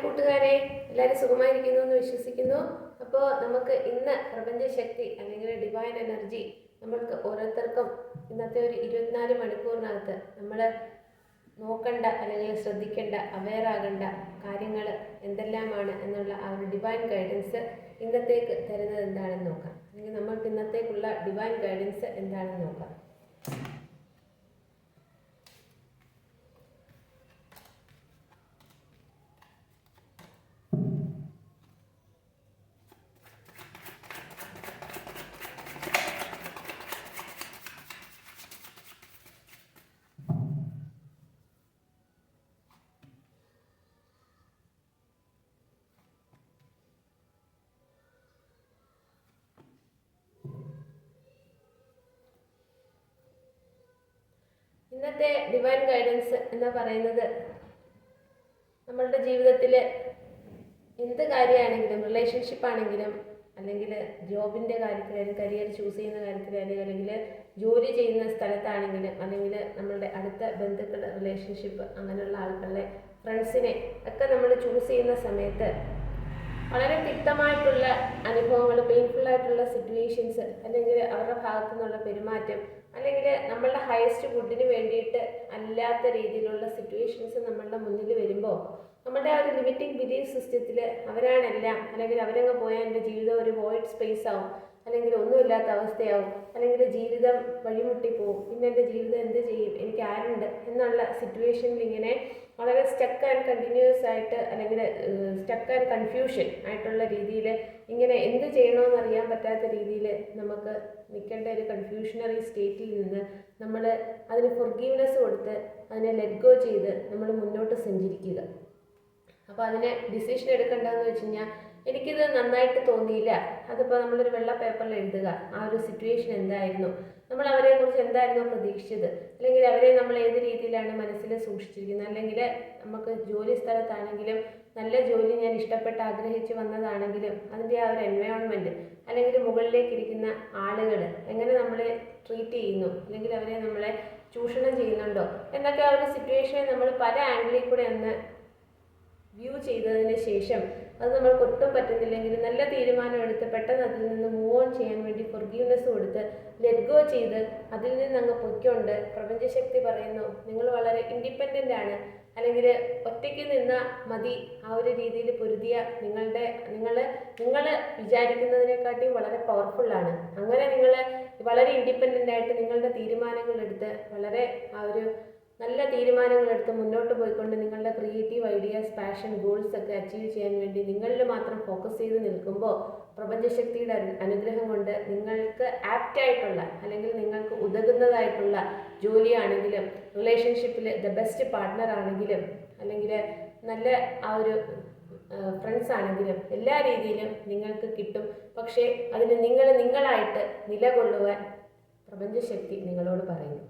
കൂട്ടുകാരെ, എല്ലാവരും സുഖമായിരിക്കുന്നു എന്ന് വിശ്വസിക്കുന്നു. അപ്പോൾ നമുക്ക് ഇന്ന് പ്രപഞ്ചശക്തി അല്ലെങ്കിൽ ഡിവൈൻ എനർജി നമ്മൾക്ക് ഓരോരുത്തർക്കും ഇന്നത്തെ ഒരു 24 മണിക്കൂറിനകത്ത് നമ്മൾ നോക്കേണ്ട അല്ലെങ്കിൽ ശ്രദ്ധിക്കേണ്ട അവെയർ ആകേണ്ട കാര്യങ്ങൾ എന്തെല്ലാമാണ് എന്നുള്ള ആ ഒരു ഡിവൈൻ ഗൈഡൻസ് ഇന്നത്തേക്ക് തരുന്നത് എന്താണെന്ന് നോക്കാം. അല്ലെങ്കിൽ നമ്മൾക്ക് ഇന്നത്തേക്കുള്ള ഡിവൈൻ ഗൈഡൻസ് എന്താണെന്ന് നോക്കാം. ഇന്നത്തെ ഡിവൈൻ ഗൈഡൻസ് എന്ന് പറയുന്നത് നമ്മളുടെ ജീവിതത്തിൽ എന്ത് കാര്യമാണെങ്കിലും, റിലേഷൻഷിപ്പ് ആണെങ്കിലും, അല്ലെങ്കിൽ ജോബിൻ്റെ കാര്യത്തിലായാലും, കരിയർ ചൂസ് ചെയ്യുന്ന കാര്യത്തിലായാലും, അല്ലെങ്കിൽ ജോലി ചെയ്യുന്ന സ്ഥലത്താണെങ്കിലും, അല്ലെങ്കിൽ നമ്മളുടെ അടുത്ത ബന്ധുക്കൾ, റിലേഷൻഷിപ്പ്, അങ്ങനെയുള്ള ആൾക്കാരുടെ ഫ്രണ്ട്സിനെ ഒക്കെ നമ്മൾ ചൂസ് ചെയ്യുന്ന സമയത്ത് വളരെ തിക്തമായിട്ടുള്ള അനുഭവങ്ങൾ, പെയിൻഫുള്ളായിട്ടുള്ള സിറ്റുവേഷൻസ്, അല്ലെങ്കിൽ അവരുടെ ഭാഗത്തു നിന്നുള്ള പെരുമാറ്റം, അല്ലെങ്കിൽ നമ്മളുടെ ഹയസ്റ്റ് ഗുഡിന് വേണ്ടിയിട്ട് അല്ലാത്ത രീതിയിലുള്ള സിറ്റുവേഷൻസ് നമ്മളുടെ മുന്നിൽ വരുമ്പോൾ നമ്മുടെ ആ ഒരു ലിമിറ്റിംഗ് ബിലീഫ് സിസ്റ്റത്തിൽ അവരാണെല്ലാം, അല്ലെങ്കിൽ അവരങ്ങ് പോയാൽ എൻ്റെ ജീവിതം ഒരു വോയിഡ് സ്പേസ് ആവും, അല്ലെങ്കിൽ ഒന്നുമില്ലാത്ത അവസ്ഥയാവും, അല്ലെങ്കിൽ ജീവിതം വഴിമുട്ടിപ്പോവും, പിന്നെ എൻ്റെ ജീവിതം എന്ത് ചെയ്യും, എനിക്ക് ആരുണ്ട് എന്നുള്ള സിറ്റുവേഷനിൽ ഇങ്ങനെ വളരെ സ്റ്റക്ക് ആൻഡ് കണ്ടിന്യൂസ് ആയിട്ട്, അല്ലെങ്കിൽ സ്റ്റക്ക് ആൻഡ് കൺഫ്യൂഷൻ ആയിട്ടുള്ള രീതിയിൽ ഇങ്ങനെ എന്ത് ചെയ്യണമെന്ന് അറിയാൻ പറ്റാത്ത രീതിയിൽ നമുക്ക് നിൽക്കേണ്ട ഒരു കൺഫ്യൂഷണറി സ്റ്റേറ്റിൽ നിന്ന് നമ്മൾ അതിന് ഫൊർഗീവ്നെസ് കൊടുത്ത് അതിനെ ലെറ്റ് ഗോ ചെയ്ത് നമ്മൾ മുന്നോട്ട് സഞ്ചരിക്കുക. അപ്പോൾ അതിന് ഡിസിഷൻ എടുക്കേണ്ടതെന്ന് വെച്ച് കഴിഞ്ഞാൽ, എനിക്കിത് നന്നായിട്ട് തോന്നിയില്ല, അതിപ്പോൾ നമ്മളൊരു വെള്ള പേപ്പറിൽ എഴുതുക, ആ ഒരു സിറ്റുവേഷൻ എന്തായിരുന്നു, നമ്മൾ അവരെക്കുറിച്ച് എന്തായിരുന്നു പ്രതീക്ഷിച്ചത്, അല്ലെങ്കിൽ അവരെ നമ്മൾ ഏത് രീതിയിലാണ് മനസ്സിൽ സൂക്ഷിച്ചിരിക്കുന്നത്, അല്ലെങ്കിൽ നമുക്ക് ജോലി സ്ഥലത്താണെങ്കിലും നല്ല ജോലി ഞാൻ ഇഷ്ടപ്പെട്ട് ആഗ്രഹിച്ച് വന്നതാണെങ്കിലും അതിൻ്റെ ആ ഒരു എൻവയോൺമെൻറ്റ്, അല്ലെങ്കിൽ മുകളിലേക്കിരിക്കുന്ന ആളുകൾ എങ്ങനെ നമ്മളെ ട്രീറ്റ് ചെയ്യുന്നു, അല്ലെങ്കിൽ അവരെ നമ്മളെ ചൂഷണം ചെയ്യുന്നുണ്ടോ എന്നൊക്കെ ആ ഒരു സിറ്റുവേഷനെ നമ്മൾ പല ആംഗിളിൽ കൂടെ ഒന്ന് വ്യൂ ചെയ്തതിന് ശേഷം അത് നമ്മൾക്ക് ഒട്ടും പറ്റുന്നില്ലെങ്കിൽ നല്ല തീരുമാനം എടുത്ത് പെട്ടെന്ന് അതിൽ നിന്ന് മൂവ് ഓൺ ചെയ്യാൻ വേണ്ടി ഫൊർഗീവ്നെസ് കൊടുത്ത് ലെറ്റ് ഗോ ചെയ്ത് അതിൽ നിന്ന് അങ്ങ് പൊയ്ക്കൊണ്ട് പ്രപഞ്ചശക്തി പറയുന്നു, നിങ്ങൾ വളരെ ഇൻഡിപെൻഡൻ്റ് ആണ്, അല്ലെങ്കിൽ ഒറ്റയ്ക്ക് നിന്ന മതി, ആ ഒരു രീതിയിൽ പൊരുതിയ നിങ്ങൾ വിചാരിക്കുന്നതിനെക്കാട്ടിയും വളരെ പവർഫുള്ളാണ്, അങ്ങനെ നിങ്ങൾ വളരെ ഇൻഡിപെൻഡൻ്റ് ആയിട്ട് നിങ്ങളുടെ തീരുമാനങ്ങൾ എടുത്ത് വളരെ ആ ഒരു നല്ല തീരുമാനങ്ങളെടുത്ത് മുന്നോട്ട് പോയിക്കൊണ്ട് നിങ്ങളുടെ ക്രിയേറ്റീവ് ഐഡിയാസ്, പാഷൻ, ഗോൾസ് ഒക്കെ അച്ചീവ് ചെയ്യാൻ വേണ്ടി നിങ്ങളിൽ മാത്രം ഫോക്കസ് ചെയ്ത് നിൽക്കുമ്പോൾ പ്രപഞ്ചശക്തിയുടെ അനുഗ്രഹം കൊണ്ട് നിങ്ങൾക്ക് ആപ്റ്റായിട്ടുള്ള, അല്ലെങ്കിൽ നിങ്ങൾക്ക് ഉതകുന്നതായിട്ടുള്ള ജോലിയാണെങ്കിലും, റിലേഷൻഷിപ്പിൽ ദ ബെസ്റ്റ് പാർട്ട്ണർ ആണെങ്കിലും, അല്ലെങ്കിൽ നല്ല ആ ഒരു ഫ്രണ്ട്സ് ആണെങ്കിലും എല്ലാ രീതിയിലും നിങ്ങൾക്ക് കിട്ടും. പക്ഷേ അതിന് നിങ്ങളായിട്ട് നിലകൊള്ളുവാൻ പ്രപഞ്ചശക്തി നിങ്ങളോട് പറയുന്നു.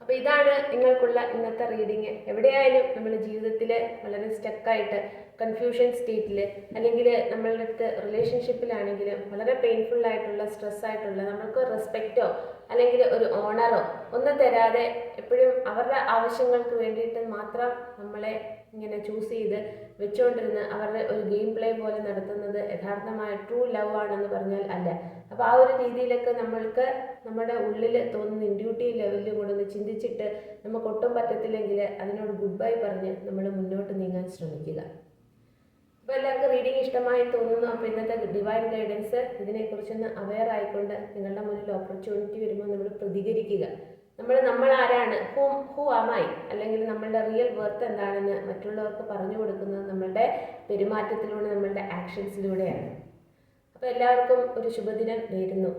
അപ്പോൾ ഇതാണ് നിങ്ങൾക്കുള്ള ഇന്നത്തെ റീഡിങ്. എവിടെയായാലും നമ്മൾ ജീവിതത്തിൽ വളരെ സ്റ്റക്കായിട്ട് കൺഫ്യൂഷൻ സ്റ്റേറ്റിൽ, അല്ലെങ്കിൽ നമ്മളുടെ അടുത്ത് റിലേഷൻഷിപ്പിലാണെങ്കിലും വളരെ പെയിൻഫുള്ളായിട്ടുള്ള, സ്ട്രെസ്സായിട്ടുള്ള, നമ്മൾക്ക് റെസ്പെക്റ്റോ അല്ലെങ്കിൽ ഒരു ഓണറോ ഒന്നും തരാതെ എപ്പോഴും അവരുടെ ആവശ്യങ്ങൾക്ക് വേണ്ടിയിട്ട് മാത്രം നമ്മളെ ഇങ്ങനെ ചൂസ് ചെയ്ത് വെച്ചുകൊണ്ടിരുന്ന് അവരുടെ ഒരു ഗെയിം പ്ലേ പോലെ നടത്തുന്നത് യഥാർത്ഥമായ ട്രൂ ലവ് ആണെന്ന് പറഞ്ഞാൽ അല്ല. അപ്പോൾ ആ ഒരു രീതിയിലൊക്കെ നമ്മൾക്ക് നമ്മുടെ ഉള്ളിൽ തോന്നുന്ന ഇൻഡ്യൂട്ടീവ് ലെവലിൽ കൊണ്ടൊന്ന് ചിന്തിച്ചിട്ട് നമുക്ക് ഒട്ടും പറ്റത്തില്ലെങ്കിൽ അതിനോട് ഗുഡ് ബൈ പറഞ്ഞ് നമ്മൾ മുന്നോട്ട് നീങ്ങാൻ ശ്രമിക്കുക. അപ്പോൾ എല്ലാവർക്കും റീഡിങ് ഇഷ്ടമായി തോന്നുന്നു. അപ്പോൾ ഇന്നത്തെ ഡിവൈൻ ഗൈഡൻസ് ഇതിനെക്കുറിച്ചൊന്ന് അവെയർ ആയിക്കൊണ്ട് നിങ്ങളുടെ മുന്നിൽ ഓപ്പർച്യൂണിറ്റി വരുമ്പോൾ നമ്മൾ പ്രതികരിക്കുക. നമ്മൾ ആരാണ്, ഹൂ ആമായി, അല്ലെങ്കിൽ നമ്മളുടെ റിയൽ വർത്ത് എന്താണെന്ന് മറ്റുള്ളവർക്ക് പറഞ്ഞു കൊടുക്കുന്നത് നമ്മളുടെ പെരുമാറ്റത്തിലൂടെ, നമ്മളുടെ ആക്ഷൻസിലൂടെയാണ്. അപ്പോൾ എല്ലാവർക്കും ഒരു ശുഭദിനം നേരുന്നു.